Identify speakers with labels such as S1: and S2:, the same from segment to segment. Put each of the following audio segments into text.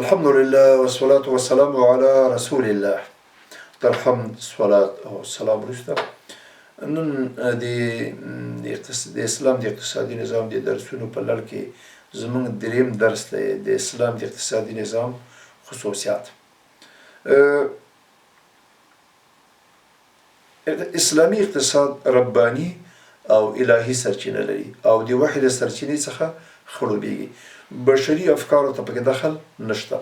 S1: الحمد لله والصلاة والسلام على رسول الله. الحمد صلاة او سلام رسته. نن د اسلام د اقتصادي نظام د درسونو په لړ کې زموږ دریم درس دی د اسلام د اقتصادي نظام خصوصیات. اسلامي اقتصاد رباني او الهي سرچینه لري او د وحي د سرچینې څخه خړوبېږي. بشري افکارو ته پکې دخل نشته.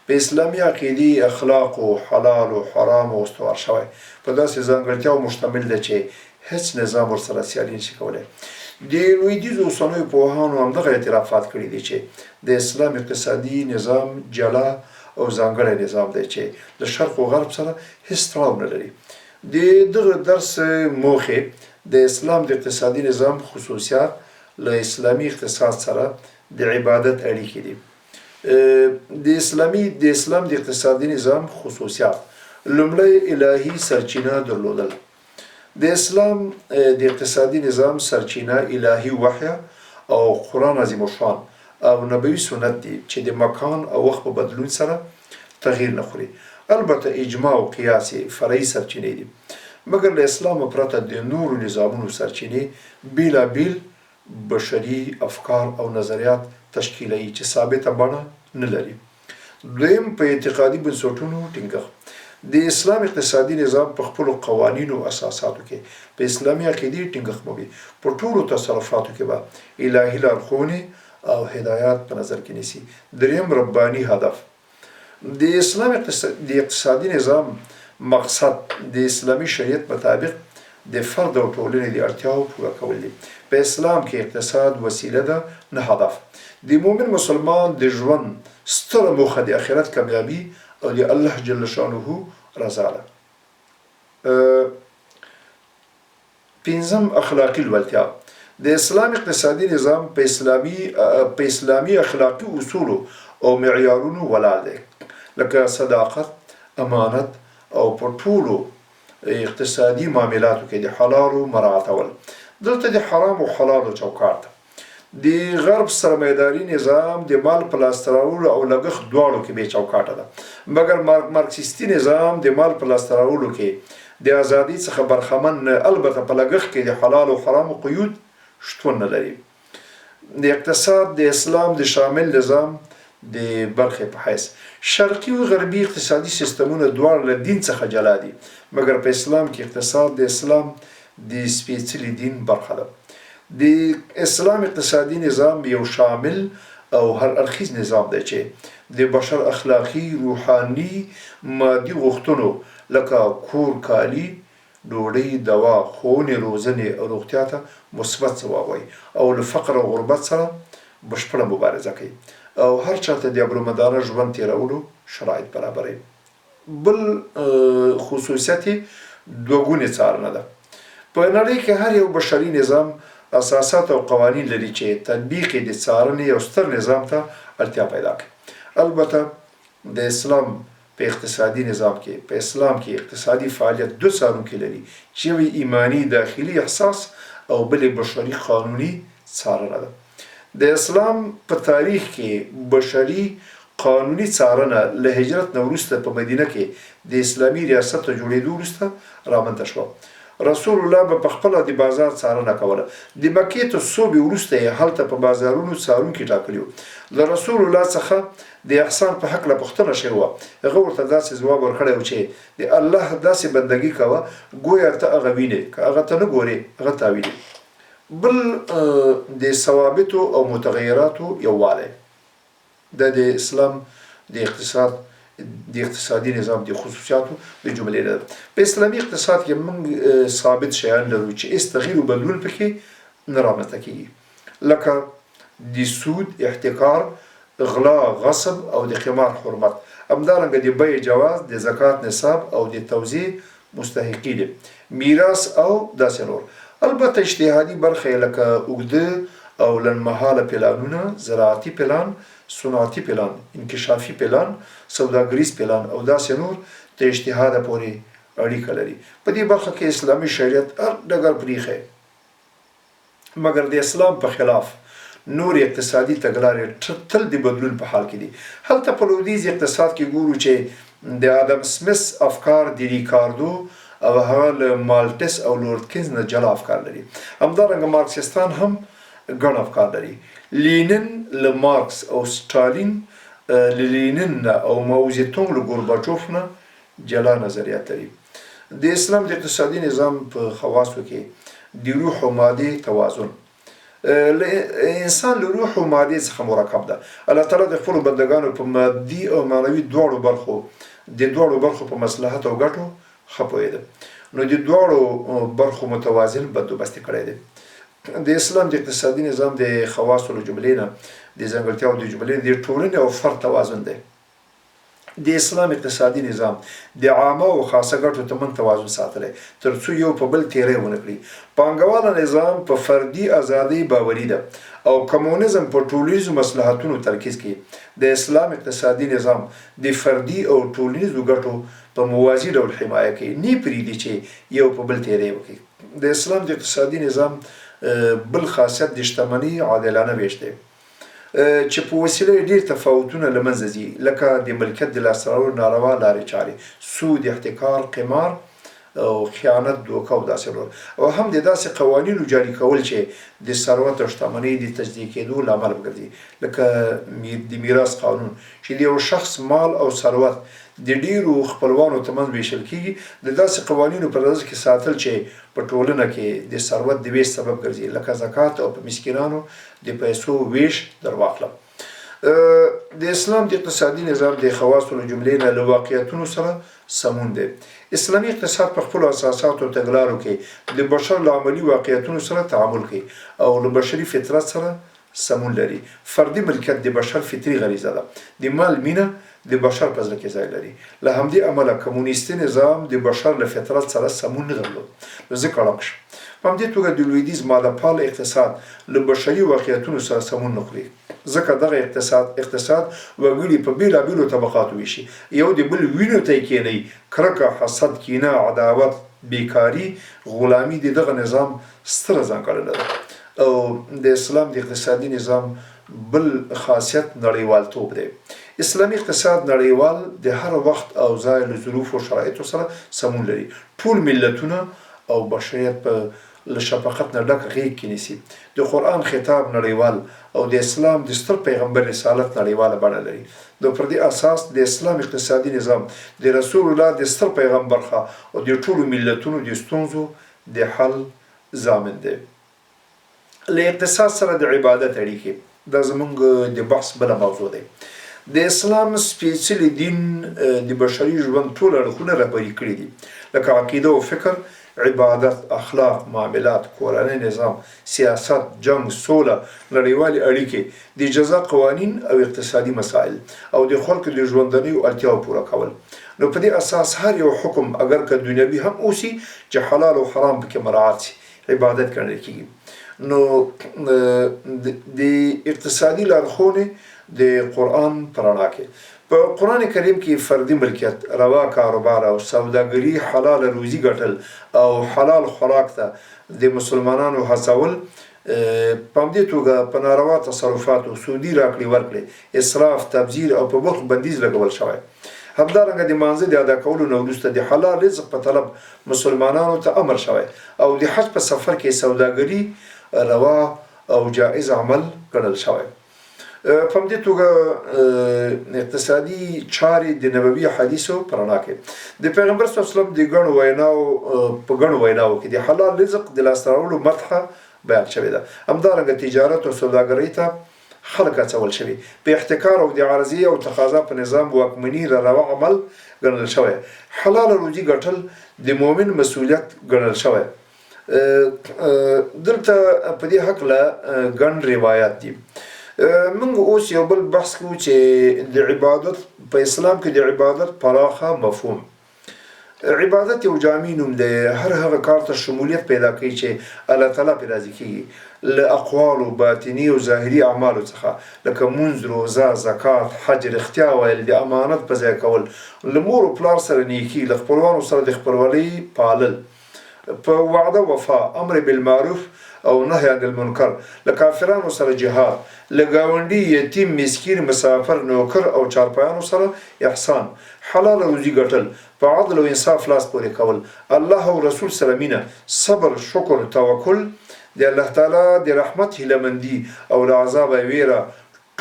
S1: په اسلامي عقیدې اخلاق او حلال او حرام او استوار شوی په داسې ځانګړتیاو مشتمل دی چې هیڅ نظام ورسره سیالي نشي کولی. د لویدیځو اوسنیو پوهانو همدغه اعترافات کړي دي چې د اسلام اقتصادي نظام جلا او ځانګړی نظام دی چې د شرق او غرب سره هیڅ تړاو نه لري. د دغه درس موخې د اسلام د اقتصادي نظام خصوصیات له اسلامي اقتصاد سره د عبادت اړیکې دي. د اسلام د اقتصادي نظام خصوصیات: لومړی الهي سرچینه درلودل. د اسلام د اقتصادي نظام سرچینه الهي وحی او قرآن عظیم الشان او نبوي سنت دي چې د مکان او وخت په بدلون سره تغییر نه خوري. البته اجماع او قیاس فرعي سرچینې دي، مګر له اسلام پرته د نورو نظامونو سرچینې بیلابیل بشري افکار او نظریات تشکیلوي چې ثابته بڼه نه لري. دویم په اعتقادي بنسټونو ټینګښت. د اسلام اقتصادي نظام په خپلو قوانینو او اساساتو کې په اسلامي عقیدې ټینګښت مومي. په ټولو تصرفاتو کې به الهي لارښوونې او هدایات په نظر کې نیسي. دریم رباني هدف. د اسلام د اقتصادي نظام مقصد د اسلامي شریعت مطابق د فرد او ټولنې د اړتیاو پوره کول دي. په اسلام کې اقتصاد وسیله ده نه هدف. د مؤمن مسلمان د ژوند ستره موخه د آخرت کامیابی او د الله جل شانه رضا ده. پنځم اخلاقی لوړتیا. د اسلام اقتصادي نظام په اسلامي اخلاقی اصولو او معیارونو ولاړ دی، لکه صداقت، امانت او په ټولو اقتصادي معاملاتو کې د حلالو مراعاتول. دلته د حرام او حلالو چوکاټ. د غرب سرمایه‌داري نظام د مال په لاسته راوړلو او لګښت دواړو کې بې چوکاټه ده، مګر مارکسیستي نظام د مال په لاسته راوړلو کې د ازادۍ څخه برخمن نه، البته په لګښت کې د حلال او حرامو قیود شتون نه لري. د اقتصاد د اسلام د شامل نظام د برخې په حیث شرقي او غربي اقتصادي سیستمونه دواړه له دین څخه جلا دي، مګر په اسلام کې اقتصاد د اسلام د سپېڅلي دین برخه ده. د اسلام اقتصادي نظام یو شامل او هر اړخیز نظام دی چې د بشر اخلاقی، روحاني، مادي غوښتنو لکه کور، کالي، ډوډۍ، دوا، ښوونې، روزنې او روغتیا ته مثبت ځواب وایي او له فقر او غربت سره بشپړه مبارزه کوي او هر چاته د ابرومندانه ژوند تیرولو شرایط برابروي. بل خصوصیت دوه ګونې څارنه ده. په نړۍ کې هر یو بشري نظام اساسات او قوانین لري چې تطبیق د څارنې یو ستر نظام ته اړتیا پیدا کوي. البته د اسلام په اقتصادي نظام کې اقتصادي فعالیت دوه څارونکي لري چې یو ایمانی داخلي احساس او بل بشري قانوني څارنه ده. د اسلام په تاریخ کې بشري قانوني څارنه له هجرت نه وروسته په مدینه کې د اسلامي ریاست ته جوړېدو وروسته رامنځته شوه. رسول الله په خپل د بازار څارنه کوله. د مکې تر صوبې وروسته یې هلته په بازارونو څارونکي ټاکلي وو. له رسول الله څخه د احسان په هکله پوښتنه شوې وه. هغه ورته داسې ځواب ورکړی و چې د الله داسې بندګي کوه ګویا ته هغه وینې، که هغه ته نه ګورې هغه تا وینې. بل د ثوابتو او متغیراتو یووالی. دا د اسلام د اقتصادي نظام د خصوصیاتو د جملې ده. په اسلامي اقتصاد کې موږ ثابت شیان لرو چې هیڅ تغییر او بدلون پکې نه رامنځته کېږي، لکه د سود، احتکار، غلا، غصب او د قمار حرمت. همدارنګه د بیې جواز، د زکات نصاب او د توزیع مستحقي دي، میراث او داسې نور. البته اجتهادي برخې لکه اوږده او لنډمهاله پلانونه، زراعتي پلان، صنعتي پلان، انکشافي پلان، سوداګریز پلان او داسې نور د اجتهاد پورې اړیکه لري. په دې برخه کې اسلامي شریعت هر ډګر پریښی، مګر د اسلام په خلاف نور اقتصادي تګلارې تل د بدلون په حال کې دي. هلته په لویدیځ اقتصاد کې ګورو چې د آدم سمیث افکار د ریکاردو او هغه له مالټس او لورد نه جلا افکار لري. همدارنګه مارکسیستان هم ګڼ افکار لري. لینن له مارکس او ستالین له لینن او ماوزیتونګ له ګورباچوف نه جلا نظریات لري. د اسلام د اقتصادي نظام په خواصو کې د روح او مادې توازن انسان له روح او مادې څخه مرکب ده. الله تعالی د خپلو بندګانو په مادي او معنوي دواړو برخو په مصلحت او ګټو ښه پوهېده. نو د دواړو برخو متوازن بندوبست کړی دی. د اسلام د اقتصادي نظام د خواصو له جملې نه د ځانګړتیاو د جملې د ټولنې او فرد توازن دی. د اسلام اقتصادي نظام د عامه او خاصه ګټو ترمنځ توازن ساتلی تر څو یو په بل تیری ونه کړي. پانګواله نظام په فردي ازادۍ باوري ده او کمونیزم په ټولنیزو مصلحتونو ترکیز کوي. د اسلام اقتصادي نظام د فردي او ټولنیزو ګټو په موازي ډول حمایه کوي، نه پرېږدي چې یو په بل تیری وکړي. د اسلام د اقتصادي نظام بل خاصیت د شتمنۍ عادلانه ویش دی چې په وسیله ډېر تفاوتونه له منځه ځي، لکه د ملکیت د لاسته راوړلو ناروا لارې چارې، سود، احتکار، قمار او خیانت، دوکه او داسې نور. او هم د داسې قوانینو جاري کول چې د ثروت او شتمنۍ د تجزیه کېدو لامل وګرځي، لکه د میراث قانون چې د یو شخص مال او ثروت د ډیرو خپلوانو ترمنځ ویشل کېږي. د داسې قوانینو په نظر کې ساتل چې په ټولنه کې د ثروت د ویش سبب ګرځي، لکه زکات او په مسکینانو د پیسو ویش در واخلم. د اسلام د اقتصادي نظام د خواصو له جملې نه له واقعیتونو سره سمون دی. اسلامي اقتصاد په خپلو اساساتو او تګلارو کې د بشر له عملي واقعیتونو سره تعامل کوي او له بشري فطرت سره سمون لري. فردي ملکیت د بشر فطري غریزه ده. د مال مینه د بشر په زړه کې ځای لري. له همدې امله کمونیستي نظام د بشر له فطرت سره سمون نه درلود. نو ځکه ړنګ شو. په همدې توګه د لویدیځ ماده پال اقتصاد له بشري واقعیتونو سره سمون نه خوري. ځکه دغه اقتصاد وګړي په بېلابېلو طبقاتو ویشي. یو د بل وینو ته یې کینوي. کرکه، حسد، کینه، عداوت، بیکاري، غلامي د دغه نظام ستره ځانګړنه ده. او د اسلام د اقتصادي نظام بل خاصیت نړیوالتوب دی. اسلامي اقتصاد نړیوال د هر وخت او ځای له ظروفو او شرایطو سره سمون لري. ټول ملتونه او بشریت په له شفقت نه ډک غېږ کې نیسي. د قرآن خطاب نړیوال او د اسلام د ستر پیغمبر رسالت نړیواله بڼه لري. نو پر دې اساس د اسلام اقتصادي نظام د رسول الله د ستر پیغمبر او د ټولو ملتونو د ستونزو د حل ضامن دی. له اقتصاد سره د عبادت اړیکې دا زموږ د بحث بله موضوع دی. د اسلام سپېڅلي دین د بشري ژوند ټول اړخونه رهبري کړي دي، لکه عقیده او فکر، عبادت، اخلاق، معاملات، کورنی نظام، سیاست، جنگ، سوله، نړیوالې اړیکې، د جزا قوانین او اقتصادي مسائل او د خلکو د ژوندنیو اړتیاو پوره کول. نو په دې اساس هر یو حکم اگر که دنیوي هم اوسي چې حلال او حرام پکې مراعات شي عبادت ګڼل کېږي. نو د اقتصادي لارښوونې د قرآن په رڼا کې په قرآن کریم کې فردي ملکیت، روا کاروبار او سوداګري، حلال روزي ګټل او حلال خوراک ته د مسلمانانو هڅول، په همدې توګه په ناروا تصرفاتو، سودي راکړې ورکړې، اسراف، تبذیر او په بخل بندیز لګول شوی. همدارنګه د مانځه د ادا کولو نه وروسته د حلال رزق په طلب مسلمانانو ته امر شوی او د حج په سفر کې سوداګري روا او جائز عمل ګڼل شوی. په همدې توګه اقتصادي چارې د نبوي حدیثو په رڼا کې د پیغمبر صلی الله علیه وسلم د ګڼو ویناو کې د حلال رزق د لاسته راوړلو مدحه بیان شوې ده. همدارنګه تجارت او سوداګرۍ ته خلک هڅول شوي. په احتکار او د عرضې او تقاضا په نظام واکمني روا عمل ګڼل شوی. حلال روزي ګټل د مؤمن مسؤلیت ګڼل شوی. دلته په دې هکله ګڼ روایات دي. موږ اوس یو بل بحث کوو چې د عبادت په اسلام کې د عبادت پراخه مفهوم. عبادت یو جامع نوم دی، هر هغه کار ته شمولیت پیدا کوي چې الله تعالی پرې راضي کېږي، له اقوالو، باطني او ظاهري اعمالو څخه لکه مونځ، روزه، زکات، حج، رښتیا ویل، د امانت په ځای کول، له مور او پلار سره نیکي، له خپلوانو سره د خپلولۍ پالل په وعده وفا، امر بالمعروف او نهی عن المنکر، له کافرانو سره جهاد، له ګاونډي یتیم مسکین مسافر نوکر او چارپایانو سره احسان، حلال روزي ګټل، په عدل او انصاف لاس پورې کول، الله او رسول سره مینه، صبر شکر توکل، د الله تعالی د رحمت هیلهمندي او له عذابه ویره،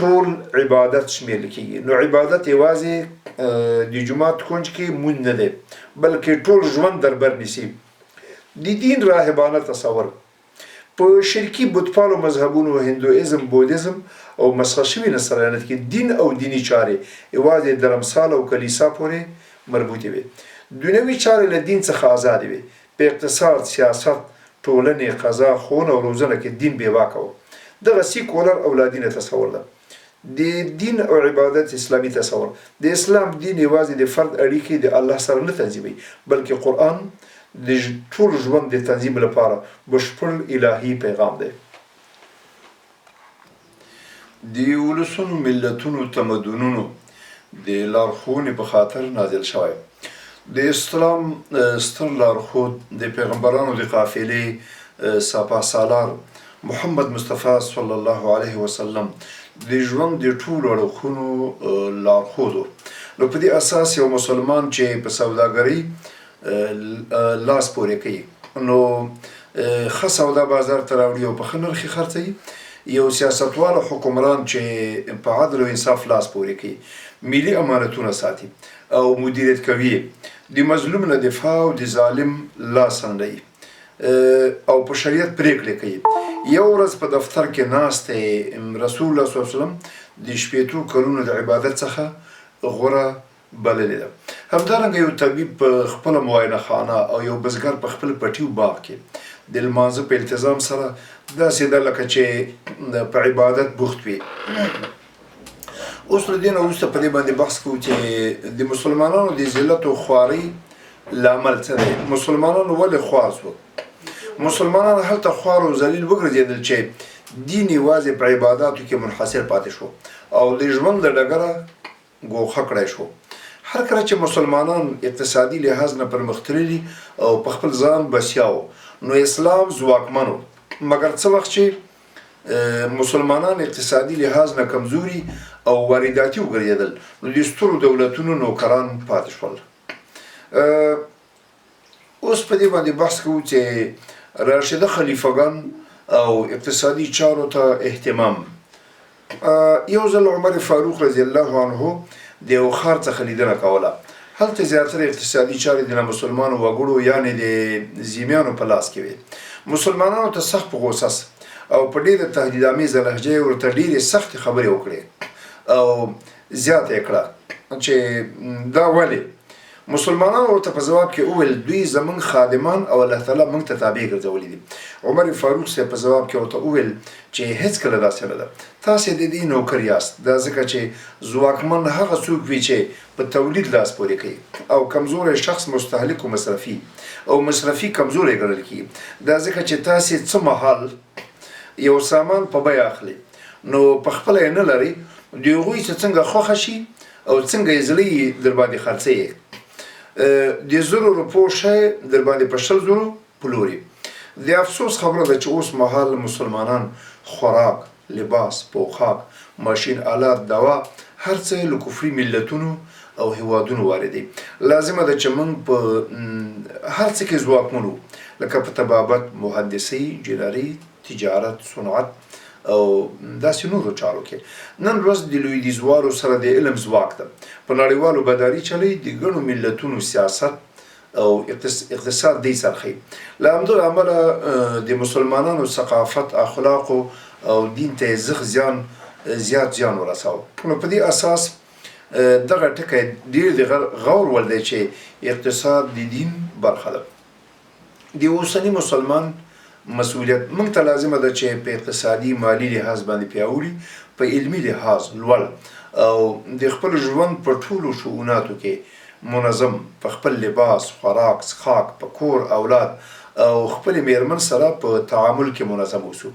S1: ټول عبادت شمیرل کیږي. نو عبادت یوازې د جماعت کونج کې مونږ نه دی، بلکې ټول ژوند در بر نیسي. د دین راهبانه تصور په شرکي بتپالو مذهبونو هندویزم، بودیزم او مسخ شوي نصرانیت کې دین او دینی چارې یوازې درمسال او کلیسا پورې مربوطې وي. دنیوي چارې له دین څخه آزادې وي. په اقتصاد، سیاست، ټولنې، قضا، ښوونه او روزنه کې دین بېواکه و. دغه سیکولر او لادینه تصور ده. د دین او عبادت اسلامي تصور، د اسلام دین یوازې د فرد اړیکې د الله سره نه تنظیموي، بلکې قرآن د ټول ژوند د تنظیم لپاره بشپړ الهي پیغام دی. د ولسونو، ملتونو، تمدنونو د لارښوونې په خاطر نازل شوی. د اسلام ستر لارښود د پیغمبرانو د قافلې سپاه سالار محمد مصطفی صلی الله علیه وسلم د ژوند د ټولو اړخونو لارښود و. نو په دې اساس یو مسلمان چې په سوداګرۍ لاس پورې کوي، نو ښه سودا بازار ته راوړي او په ښه نرخ یې خرڅوي. یو سیاستوال حکمران چې په عدل او انصاف لاس پورې کوي، ملي امانتونه ساتي او مدیریت کوي، د مظلوم نه دفاع او د ظالم لاس سنډوي او په شریعت پریکړې کوي. یو ورځ په دفتر کې ناست رسول الله صلی الله علیه وسلم د شپېتو کلونو د عبادت څخه غوره بللې ده. همدارنګه یو طبیب په خپله معاینه خانه او یو بزګر په خپل پټي باغ کې د لمانځه په التزام سره داسې ده لکه چې په عبادت بوخت وي. اوس له دې نه وروسته په دې باندې بحث کوو چې د مسلمانانو د ذلت او خوارۍ لامل څه دی. مسلمانانو ولې خوار شول؟ مسلمانان هلته خوار او ذلیل وګرځېدل چې دین یوازې په عباداتو کې منحصر پاتې شو او د ژوند له ډګره ګوښه کړی شو. هر کله چې مسلمانان اقتصادي لحاظ نه پرمختللي او په خپل ځان بسیا وو، نو اسلام ځواکمن و. مګر څه وخت چې مسلمانان اقتصادي لحاظ نه کمزوري او وارداتي وګرځېدل، نو د سترو دولتونو نوکران پاتې شول. اوس په دې باندې بحث کوو چې راشده خلیفګان او اقتصادي چارو ته اهتمام. یو ځل عمر فاروق رضی الله عنه د یو ښار څخه لیدنه کوله. هلته زیاتره اقتصادي چارې د نامسلمانو وګړو یعنې د ذمیانو په لاس کې وې. مسلمانانو ته سخت په غوسه او په ډېره تهدیدآمیزه لهجه یې ورته ډېرې سختې خبرې وکړې او زیاته یې کړه چې دا ولې. مسلمانانو ورته په ځواب کې وویل دوی زموږ خادمان او الله تعالی موږ ته تابع ګرځولي دي. عمر فاروق صاحب په ځواب کې ورته وویل چې هېڅکله داسې نه ده، تاسې د دې نوکر یاست. دا ځکه چې ځواکمن هغه څوک وي چې په تولید لاس پورې کوي او کمزوری شخص مستهلک و مصرفي او مصرفي کمزوری ګڼل کېږي. دا ځکه چې تاسې څه مهال یو سامان په بیه اخلي، نو په خپله یې نه لرئ، د هغوی چې څنګه خوښه شي او څنګه یې زړه یې در باندې خرڅوي. د 1,000 روپو شی در باندې په 100,000 پلوري. د افسوس خبره ده چې اوس مهال مسلمانان خوراک، لباس، پوښاک، ماشین آلات، دوا، هر څه له کفري ملتونو او هیوادونو واردوي. لازمه ده چې موږ په هر څه کې ځواکمن وو، لکه په طبابت، مهندسۍ، انجینرۍ، تجارت، صنعت او داسې نورو چارو کې. نن ورځ د لویدیځوالو سره د علم ځواک ده. په نړیوالو بداري چلی د ګڼو ملتونو سیاست او اقتصاد دی څرخي. له همدغه امله د مسلمانانو ثقافت، اخلاقو او دین ته زیات زیان ورساوه. نو په دې اساس دغه ټکی ډېر د غور وړ دی چې اقتصاد د دین برخه ده. د اوسني مسلمان مسؤلیت موږ ته لازمه ده چې په اقتصادي مالي لحاظ باندې پیاوړي، په علمي لحاظ لوړ او د خپل ژوند په ټولو شؤوناتو کې منظم، په خپل لباس، خوراک، څښاک، په کور، اولاد او خپل میرمن سره په تعامل کې منظم اوسو.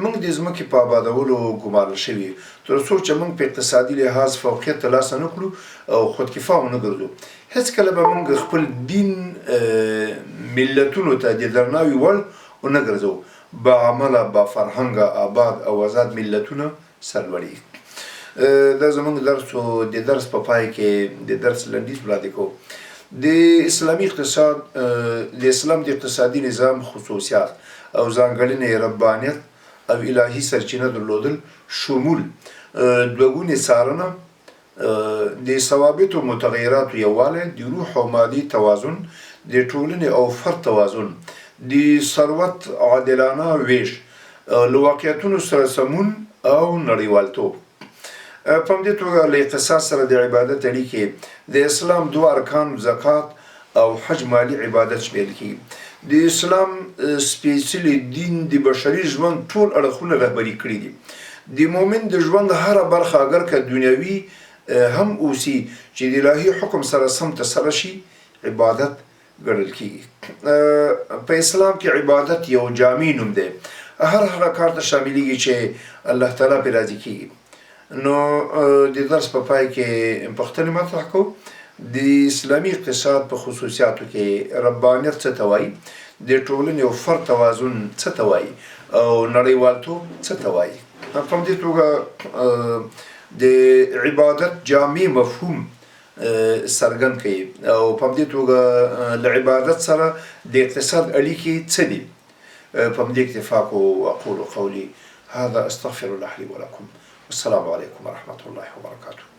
S1: موږ د ځمکې په آبادولو ګمارل شوي تر څو چې موږ په اقتصادي لحاظ فوقیت ترلاسه نه کړو او خودکفا ونه ګرځو. هېڅکله به موږ خپل دین ملتونو ته د درناوي وړ ونه ګرځو. با عمله با فرهنګه آباد او آزاد ملتونه سرلوړي. دا زموږ درس و د درس په پای کې د درس لنډیز وړاندې کوو. د اسلامي اقتصاد د اسلام د اقتصادي نظام خصوصیات او ځانګړنې ربانیت او الهي سرچینه درلودل شمول دوه ګونې څارنه، د ثوابتو متغیراتو یووالی، د روح او مادي توازن، د ټولنې او فرد توازن، د ثروت عادلانه ویش، له واقعیتونو سره سمون او نړیوالتوب. په همدې توګه له اقتصاد سره د عبادت اړیکې د اسلام دوه ارکان زکات او حج مالی عبادت شمیرل کیږي. د اسلام سپیڅلی دین د بشري ژوند ټول اړخونه رهبري کړي دي. د مؤمن د ژوند هره برخه اگر که دنیوي هم اوسي چې د الهي حکم سره سم ترسره شي عبادت ګڼل کیږي. په اسلام کې عبادت یو جامع نوم دی، هر هغه کار ته شاملیږي چې الله تعالی پرې راضي کیږي. نو د درس په پای کې پوښتنې مطرح کوو. د اسلامي اقتصاد په خصوصیاتو کې ربانیت څه ته وایي، د ټولنې او فرد توازن څه ته وایي او نړیوالتوب څه ته وایي. په همدې توګه د عبادت جامع مفهوم څرګند کوي او په همدې توګه له عبادت سره د اقتصاد اړیکې څه دي. په همدې اکتفا کوو. اقول قولي هذا استغفر الله لي ولكم. السلام عليكم ورحمة الله وبركاته.